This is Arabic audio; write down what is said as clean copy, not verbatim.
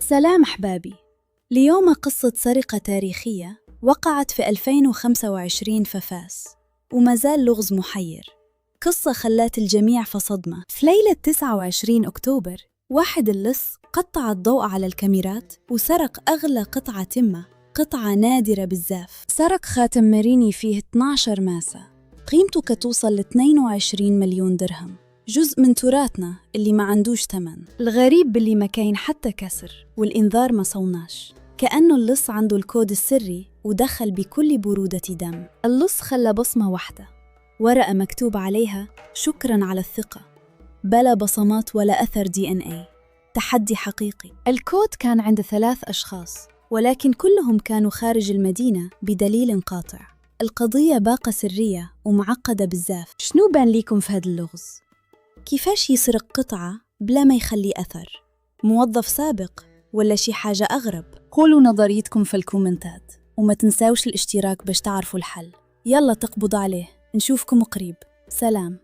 سلام أحبابي. اليوم قصة سرقة تاريخية وقعت في 2025 في فاس وما زال لغز محير. قصة خلت الجميع في صدمة. في ليلة 29 أكتوبر واحد اللص قطع الضوء على الكاميرات وسرق أغلى قطعة تمة، قطعة نادرة بالزاف. سرق خاتم ماريني فيه 12 ماسة قيمته كتوصل ل 22 مليون درهم، جزء من تراثنا اللي ما عندوش ثمن. الغريب باللي ما كاين حتى كسر والإنذار ما صوناش، كأنه اللص عنده الكود السري ودخل بكل برودة دم. اللص خلى بصمة واحدة، ورقة مكتوب عليها شكراً على الثقة، بلا بصمات ولا أثر DNA. تحدي حقيقي. الكود كان عند 3 أشخاص، ولكن كلهم كانوا خارج المدينة بدليل قاطع. القضية باقة سرية ومعقدة بزاف. شنو بان ليكم في هذا اللغز؟ كيفاش يسرق قطعة بلا ما يخلي أثر؟ موظف سابق ولا شي حاجة أغرب؟ قولوا نظريتكم في الكومنتات، وما تنساوش الاشتراك باش تعرفوا الحل. يلا تقبض عليه، نشوفكم قريب. سلام.